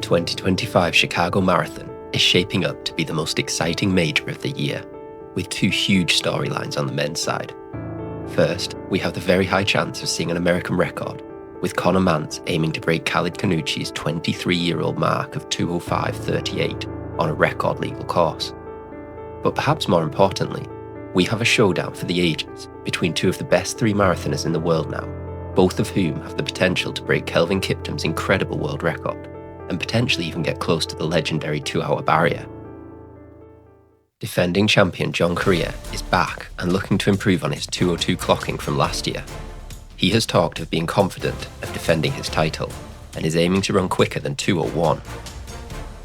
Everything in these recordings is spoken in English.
2025 Chicago Marathon is shaping up to be the most exciting major of the year, with two huge storylines on the men's side. First, we have the very high chance of seeing an American record, with Conner Mantz aiming to break Khalid Kanuchi's 23-year-old mark of 2:05.38 on a record legal course. But perhaps more importantly, we have a showdown for the ages between two of the best three marathoners in the world now, both of whom have the potential to break Kelvin Kiptum's incredible world record, and potentially even get close to the legendary 2-hour barrier. Defending champion John Korir is back and looking to improve on his 2:02 clocking from last year. He has talked of being confident of defending his title and is aiming to run quicker than 2:01.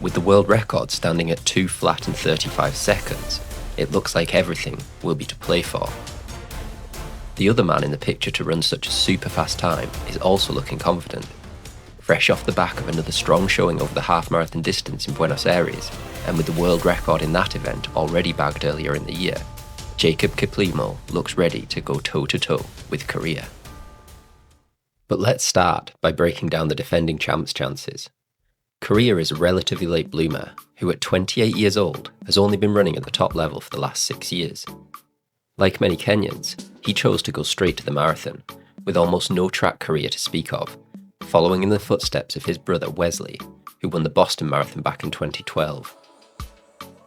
With the world record standing at 2 flat and 35 seconds, it looks like everything will be to play for. The other man in the picture to run such a super fast time is also looking confident. Fresh off the back of another strong showing over the half-marathon distance in Buenos Aires, and with the world record in that event already bagged earlier in the year, Jacob Kiplimo looks ready to go toe-to-toe with Korir. But let's start by breaking down the defending champ's chances. Korir is a relatively late bloomer who at 28 years old has only been running at the top level for the last 6 years. Like many Kenyans, he chose to go straight to the marathon, with almost no track career to speak of, following in the footsteps of his brother Wesley, who won the Boston Marathon back in 2012.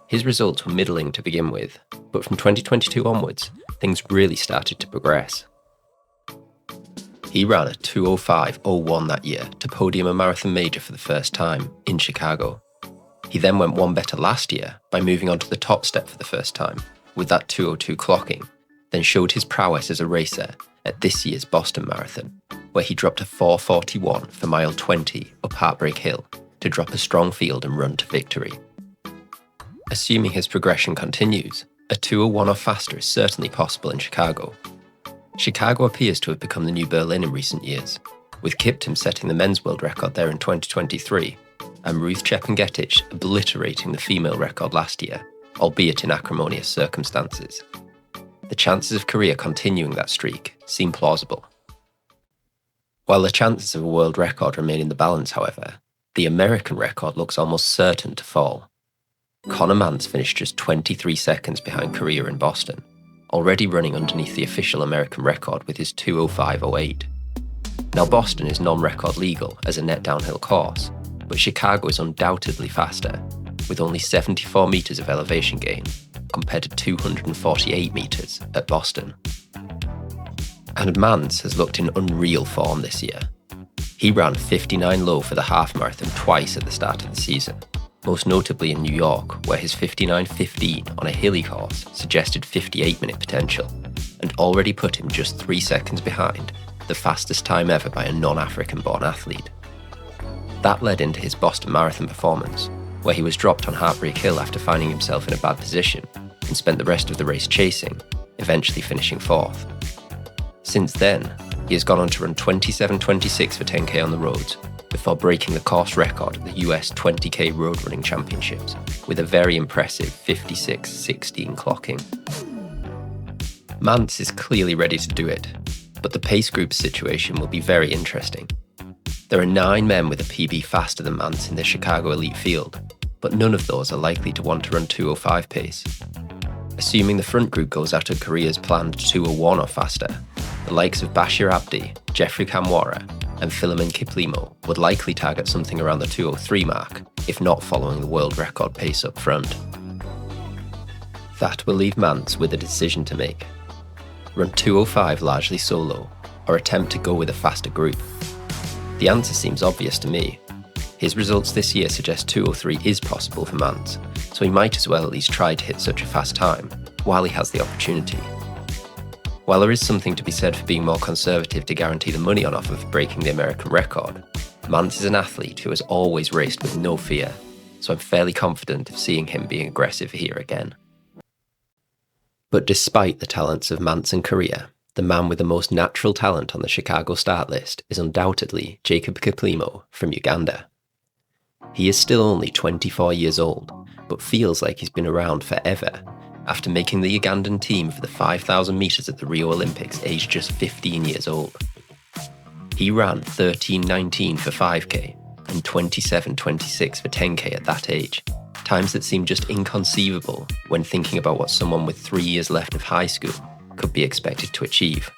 His results were middling to begin with, but from 2022 onwards, things really started to progress. He ran a 2:05.01 that year to podium a marathon major for the first time in Chicago. He then went one better last year by moving onto the top step for the first time, with that 2:02 clocking, then showed his prowess as a racer at this year's Boston Marathon, where he dropped a 4:41 for mile 20 up Heartbreak Hill to drop a strong field and run to victory. Assuming his progression continues, a 2:01 or faster is certainly possible in Chicago. Chicago appears to have become the new Berlin in recent years, with Kiptum setting the men's world record there in 2023, and Ruth Chepngetich obliterating the female record last year, albeit in acrimonious circumstances. The chances of Korir continuing that streak seem plausible. While the chances of a world record remain in the balance, however, the American record looks almost certain to fall. Conner Mantz finished just 23 seconds behind Korir in Boston, already running underneath the official American record with his 2:05.08. Now Boston is non-record legal as a net downhill course, but Chicago is undoubtedly faster, with only 74 metres of elevation gain, compared to 248 metres at Boston. And Mantz has looked in unreal form this year. He ran 59 low for the half marathon twice at the start of the season, most notably in New York, where his 59.15 on a hilly course suggested 58-minute potential, and already put him just 3 seconds behind the fastest time ever by a non-African-born athlete. That led into his Boston Marathon performance, where he was dropped on Heartbreak Hill after finding himself in a bad position and spent the rest of the race chasing, eventually finishing fourth. Since then, he has gone on to run 27.26 for 10k on the roads, before breaking the course record at the US 20k Road Running Championships with a very impressive 56.16 clocking. Mantz is clearly ready to do it, but the pace group situation will be very interesting. There are 9 men with a PB faster than Mantz in the Chicago elite field, but none of those are likely to want to run 2:05 pace. Assuming the front group goes out of Korir's planned 2:01 or faster, the likes of Bashir Abdi, Jeffrey Kamwara, and Philemon Kiplimo would likely target something around the 2:03 mark, if not following the world record pace up front. That will leave Mantz with a decision to make. Run 2:05 largely solo, or attempt to go with a faster group. The answer seems obvious to me. His results this year suggest 2:03 is possible for Mantz, so he might as well at least try to hit such a fast time, while he has the opportunity. While there is something to be said for being more conservative to guarantee the money on offer for breaking the American record, Mantz is an athlete who has always raced with no fear, so I'm fairly confident of seeing him being aggressive here again. But despite the talents of Mantz and Korir, the man with the most natural talent on the Chicago start list is undoubtedly Jacob Kiplimo from Uganda. He is still only 24 years old, but feels like he's been around forever, after making the Ugandan team for the 5,000 metres at the Rio Olympics aged just 15 years old. He ran 13.19 for 5k and 27:26 for 10k at that age, times that seem just inconceivable when thinking about what someone with 3 years left of high school could be expected to achieve.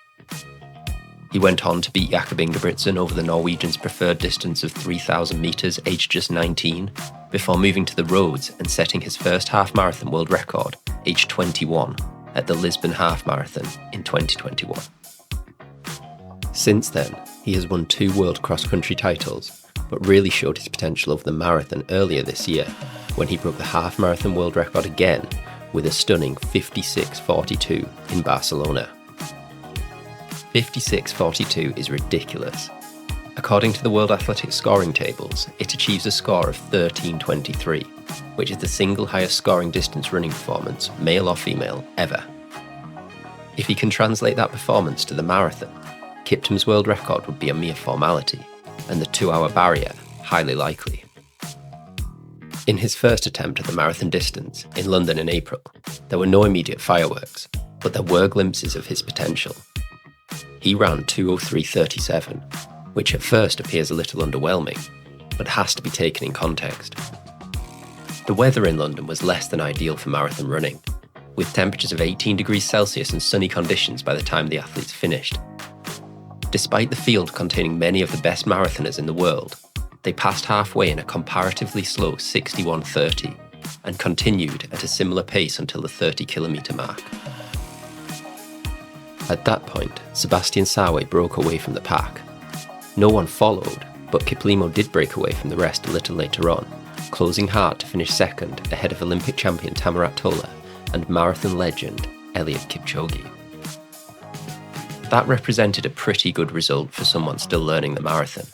He went on to beat Jakob Ingebrigtsen over the Norwegian's preferred distance of 3,000 metres aged just 19, before moving to the roads and setting his first half-marathon world record, aged 21, at the Lisbon Half Marathon in 2021. Since then, he has won 2 world cross-country titles, but really showed his potential over the marathon earlier this year, when he broke the half-marathon world record again with a stunning 56:42 in Barcelona. 56:42 is ridiculous. According to the World Athletics scoring tables, it achieves a score of 13:23, which is the single highest scoring distance running performance, male or female, ever. If he can translate that performance to the marathon, Kiptum's world record would be a mere formality, and the 2-hour barrier highly likely. In his first attempt at the marathon distance, in London in April, there were no immediate fireworks, but there were glimpses of his potential. He ran 2:03:37, which at first appears a little underwhelming, but has to be taken in context. The weather in London was less than ideal for marathon running, with temperatures of 18 degrees Celsius and sunny conditions by the time the athletes finished. Despite the field containing many of the best marathoners in the world, they passed halfway in a comparatively slow 61:30 and continued at a similar pace until the 30-kilometre mark. At that point, Sebastian Sawe broke away from the pack. No one followed, but Kiplimo did break away from the rest a little later on, closing hard to finish second ahead of Olympic champion Tamarat Tola and marathon legend Eliud Kipchoge. That represented a pretty good result for someone still learning the marathon.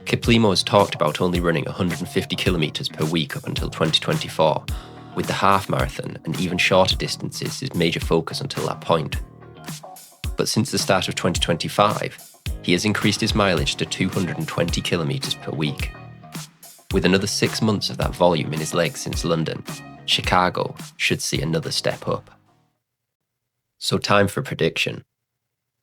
Kiplimo has talked about only running 150 kilometres per week up until 2024, with the half marathon and even shorter distances his major focus until that point. But since the start of 2025, he has increased his mileage to 220 kilometres per week. With another 6 months of that volume in his legs since London, Chicago should see another step up. So time for prediction.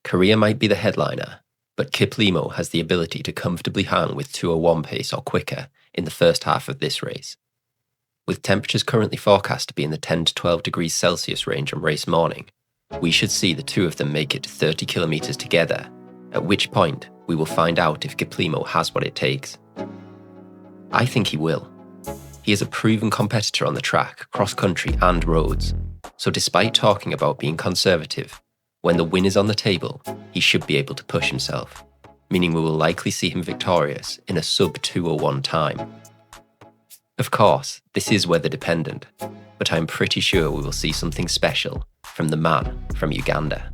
Korir might be the headliner, but Kiplimo has the ability to comfortably hang with 2:01 pace or quicker in the first half of this race. With temperatures currently forecast to be in the 10 to 12 degrees Celsius range on race morning, we should see the two of them make it to 30 kilometres together, at which point we will find out if Kiplimo has what it takes. I think he will. He is a proven competitor on the track, cross-country and roads, so despite talking about being conservative, when the win is on the table, he should be able to push himself, meaning we will likely see him victorious in a sub-2:01 time. Of course, this is weather dependent, but I'm pretty sure we will see something special from the man from Uganda.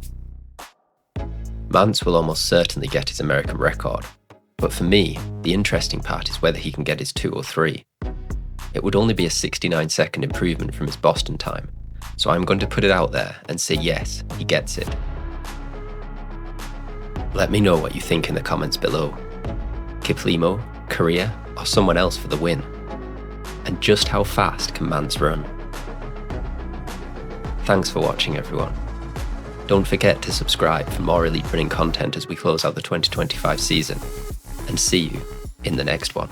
Mantz will almost certainly get his American record, but for me, the interesting part is whether he can get his 2:03. It would only be a 69-second improvement from his Boston time, so I'm going to put it out there and say yes, he gets it. Let me know what you think in the comments below. Kiplimo, Korir, or someone else for the win? And just how fast can Mantz run? Thanks for watching, everyone. Don't forget to subscribe for more elite running content as we close out the 2025 season, and see you in the next one.